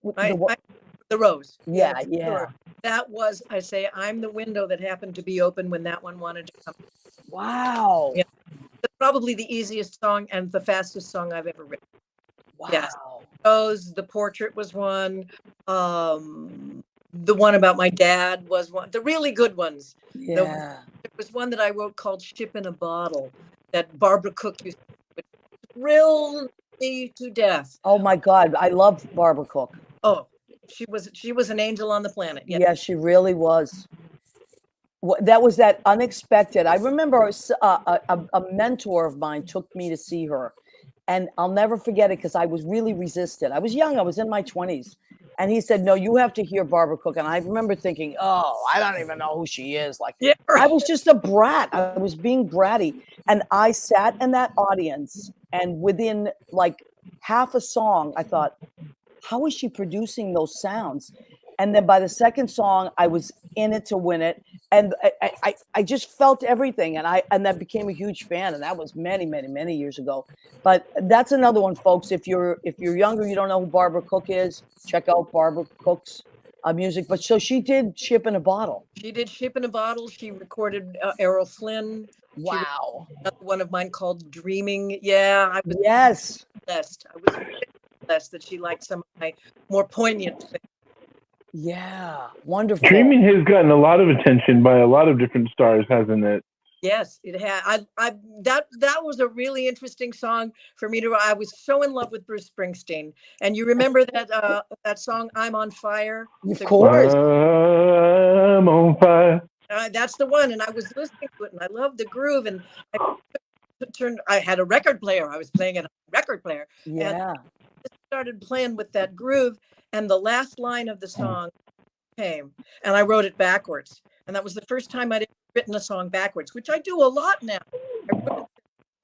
Well, the Rose. Yeah. Sure. That was, I say, I'm the window that happened to be open when that one wanted to come. Wow. Yeah. It's probably the easiest song and the fastest song I've ever written. Wow. Yes. Rose, the Portrait was one. The one about my dad was one. The really good ones. Yeah. There was one that I wrote called Ship in a Bottle that Barbara Cook used to thrill me to death. Oh my God. I love Barbara Cook. Oh, she was an angel on the planet. Yes. Yeah, she really was. That was that unexpected. I remember a mentor of mine took me to see her, and I'll never forget it because I was really resistant. I was young. I was in my 20s. And he said, no, you have to hear Barbara Cook. And I remember thinking, oh, I don't even know who she is. Like, yeah, right. I was just a brat. I was being bratty. And I sat in that audience, and within like half a song, I thought, how is she producing those sounds? And then by the second song, I was in it to win it. And I just felt everything. And that became a huge fan. And that was many, many, many years ago. But that's another one, folks. If you're younger, you don't know who Barbara Cook is, check out Barbara Cook's music. But so she did Ship in a Bottle. She did Ship in a Bottle. She recorded Errol Flynn. Wow. One of mine called Dreaming. Yeah. I was blessed. I was blessed that she liked some of my more poignant things. Yeah, wonderful. Dreaming has gotten a lot of attention by a lot of different stars, hasn't it? Yes, it had. That was a really interesting song for me to. I was so in love with Bruce Springsteen, and you remember that that song "I'm on Fire." Of course. I'm on fire. That's the one. And I was listening to it, and I loved the groove. And I had a record player. I was playing it on a record player, and Yeah. started playing with that groove. And the last line of the song came, and I wrote it backwards. And that was the first time I'd written a song backwards, which I do a lot now.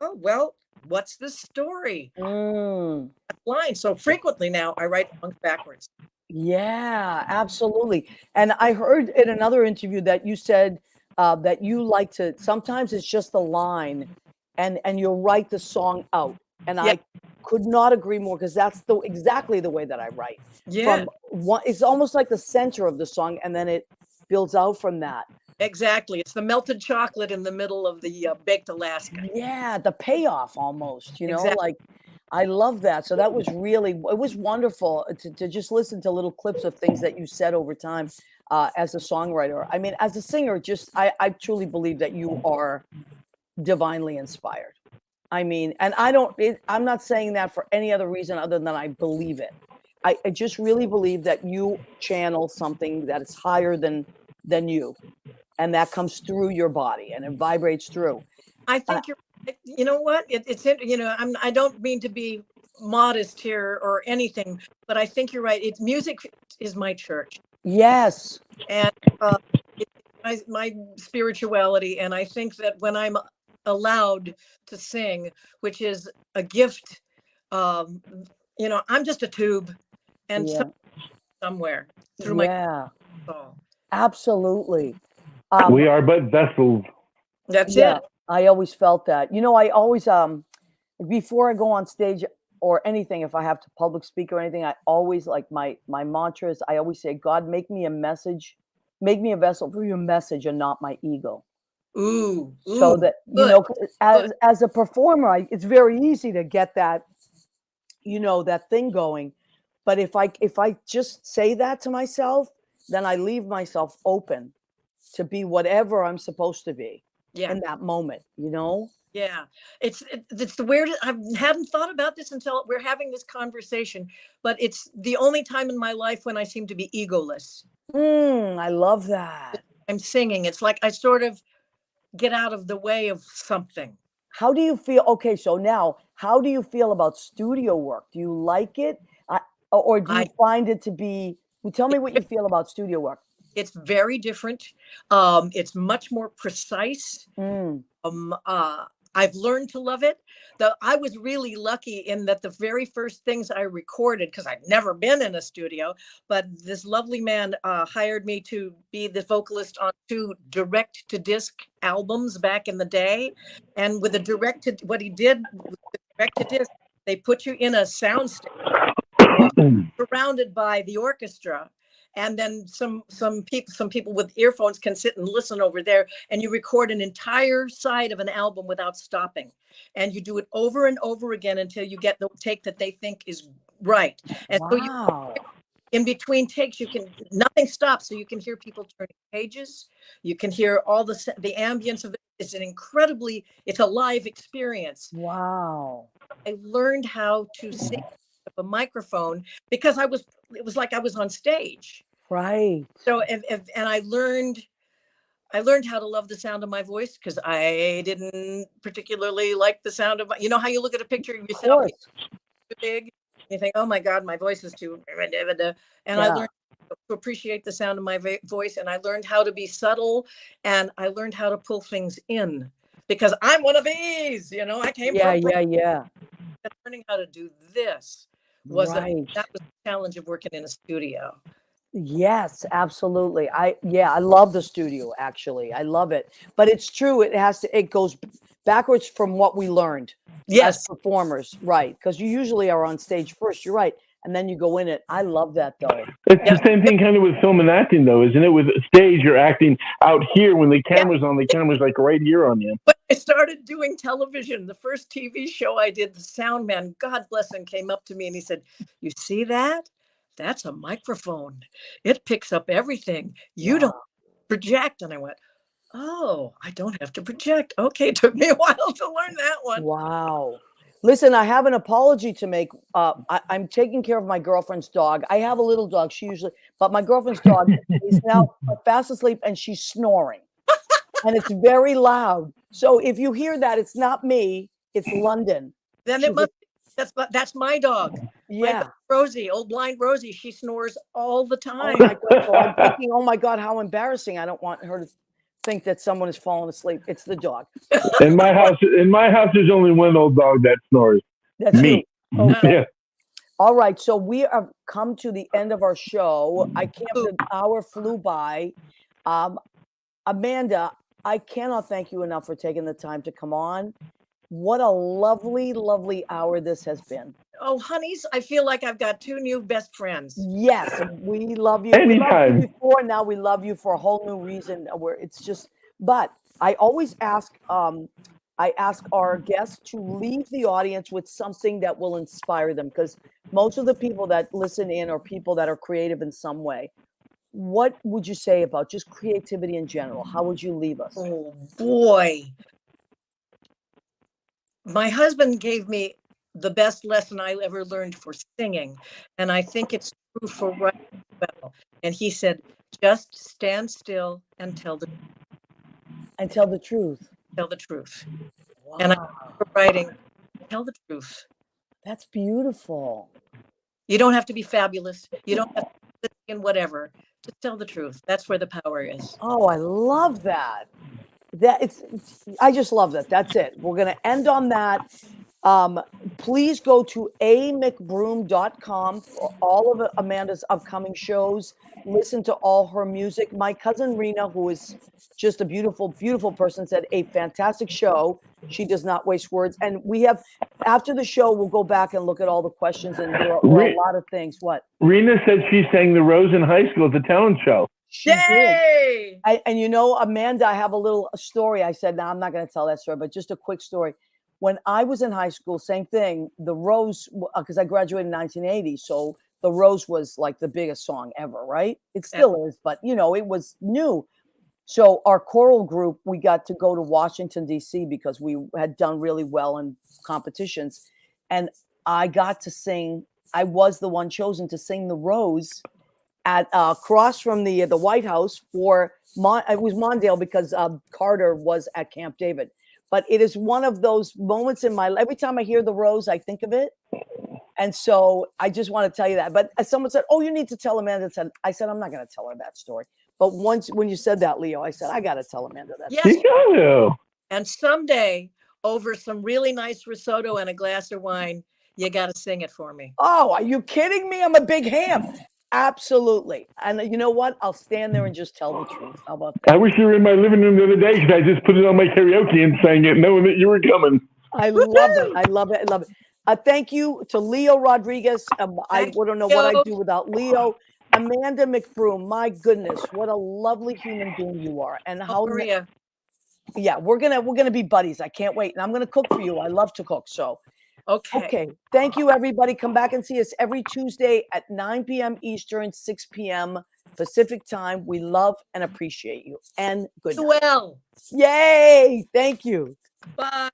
Oh, well, what's the story? Mm. Line. So frequently now I write songs backwards. Yeah, absolutely. And I heard in another interview that you said that you like to, sometimes it's just the line and you'll write the song out. And Yeah. I could not agree more, because that's exactly the way that I write. Yeah, From one, it's almost like the center of the song, and then it builds out from that. exactly. It's the melted chocolate in the middle of the baked Alaska. Yeah, the payoff almost, Exactly. like I love that. So that was really, it was wonderful to just listen to little clips of things that you said over time as a songwriter. I mean, as a singer, just I truly believe that you are divinely inspired. I mean, and I'm not saying that for any other reason other than I believe it. I just really believe that you channel something that is higher than you, and that comes through your body and it vibrates through. I think you know what? It's, I don't mean to be modest here or anything, but I think you're right. It's music is my church. Yes. And it's my spirituality. And I think that when I'm allowed to sing, which is a gift, I'm just a tube, and Yeah. somewhere through Yeah. my soul. Absolutely. We are but vessels. That's Yeah, it. I always felt that. I always before I go on stage or anything, if I have to public speak or anything, I always, like, my mantra is, I always say, God, make me a vessel for your message and not my ego. Ooh, So that, good. as a performer, it's very easy to get that, that thing going. But if I just say that to myself, then I leave myself open to be whatever I'm supposed to be Yeah. in that moment, Yeah, it's the weirdest. I hadn't thought about this until we're having this conversation, but it's the only time in my life when I seem to be egoless. I love that. I'm singing. It's like I sort of get out of the way of something. How do you feel? Okay, so now, how do you feel about studio work? Do you like it? Or do you find it to be, tell me what you feel about studio work. It's very different. It's much more precise. I've learned to love it. I was really lucky in that the very first things I recorded, because I'd never been in a studio, but this lovely man hired me to be the vocalist on 2 direct-to-disc albums back in the day. And with what he did with the direct-to-disc, they put you in a soundstage surrounded by the orchestra. And then some people with earphones can sit and listen over there, and you record an entire side of an album without stopping, and you do it over and over again until you get the take that they think is right. And wow. So in between takes, nothing stops, so you can hear people turning pages. You can hear all the ambience of it. It's a live experience. Wow. I learned how to sing a microphone because it was like I was on stage. Right. So and I learned how to love the sound of my voice, because I didn't particularly like the sound of how you look at a picture and you say, oh, too big, you think, oh my God, my voice is too, and I learned to appreciate the sound of my voice, and I learned how to be subtle, and I learned how to pull things in, because I'm one of these, I came from learning how to do this was that was the challenge of working in a studio. Yes, absolutely. I love the studio, actually. I love it. But it's true, it goes backwards from what we learned as performers, right? Because you usually are on stage first, you're right. And then you go in it. I love that, though. It's the same thing kind of with film and acting, though, isn't it? With stage, you're acting out here. When the camera's on, the camera's like right here on you. But I started doing television. The first TV show I did, the sound man, God bless him, came up to me and he said, "You see that? That's a microphone. It picks up everything. You don't project." And I went, "Oh, I don't have to project." Okay, it took me a while to learn that one. Wow. Listen, I have an apology to make. I'm taking care of my girlfriend's dog. I have a little dog. But my girlfriend's dog is now fast asleep and she's snoring. and it's very loud. So if you hear that, it's not me, it's London. Then She's it must. That's my dog. My Yeah. dog, Rosie, old blind Rosie. She snores all the Oh time. my God. So I'm thinking, oh my God, how embarrassing. I don't want her to think that someone is falling asleep. It's the dog. In my house, there's only one old dog that snores. That's Me. you. Okay. Yeah. All right. So we have come to the end of our show. I can't, the hour flew by. Amanda, I cannot thank you enough for taking the time to come on. What a lovely, lovely hour this has been. Oh, honeys, I feel like I've got two new best friends. Yes, we love you. We loved Anytime. you before, now we love you for a whole new reason where it's just, but I always ask, I ask our guests to leave the audience with something that will inspire them, because most of the people that listen in are people that are creative in some way. What would you say about just creativity in general? How would you leave us? Oh boy. My husband gave me the best lesson I ever learned for singing, and I think it's true for writing as well. And he said, just stand still and tell the truth. tell the truth. Wow. And I for writing, tell the truth. That's beautiful. You don't have to be fabulous. You don't have to be in whatever. Just tell the truth. That's where the power is. Oh, I love that. I just love that. That's it. We're going to end on that. Please go to amcbroom.com for all of Amanda's upcoming shows. Listen to all her music. My cousin Rena, who is just a beautiful, beautiful person, said a fantastic show. She does not waste words. And we have, after the show, we'll go back and look at all the questions, and there are a lot of things. What? Rena said she sang the Rose in high school at the talent show. She did. And you know, Amanda, I have a little story. I said, no, I'm not going to tell that story, but just a quick story. When I was in high school, same thing, the Rose, because I graduated in 1980. So the Rose was like the biggest song ever, right? It still is, but you know, it was new. So our choral group, we got to go to Washington, D.C. because we had done really well in competitions. And I got to sing, I was the one chosen to sing the Rose at across from the White House for, it was Mondale because Carter was at Camp David. But it is one of those moments in my life. Every time I hear the Rose, I think of it. And so I just want to tell you that. But someone said, oh, you need to tell Amanda. I said, I'm not going to tell her that story. But when you said that, Leo, I said, I got to tell Amanda that. Yes. You got to. And someday, over some really nice risotto and a glass of wine, you got to sing it for me. Oh, are you kidding me? I'm a big ham. Absolutely. And you know what? I'll stand there and just tell the truth. How about that? I wish you were in my living room the other day because I just put it on my karaoke and sang it knowing that you were coming. I love it. I love it. I love it. Thank you to Leo Rodriguez. I don't know what I'd do without Leo. Amanda McBroom, my goodness, what a lovely human being you are. And how Maria. Yeah, we're gonna be buddies. I can't wait. And I'm gonna cook for you. I love to cook. So okay. Thank you, everybody. Come back and see us every Tuesday at 9 p.m. Eastern, 6 p.m. Pacific time. We love and appreciate you. And good night. Well. Yay. Thank you. Bye.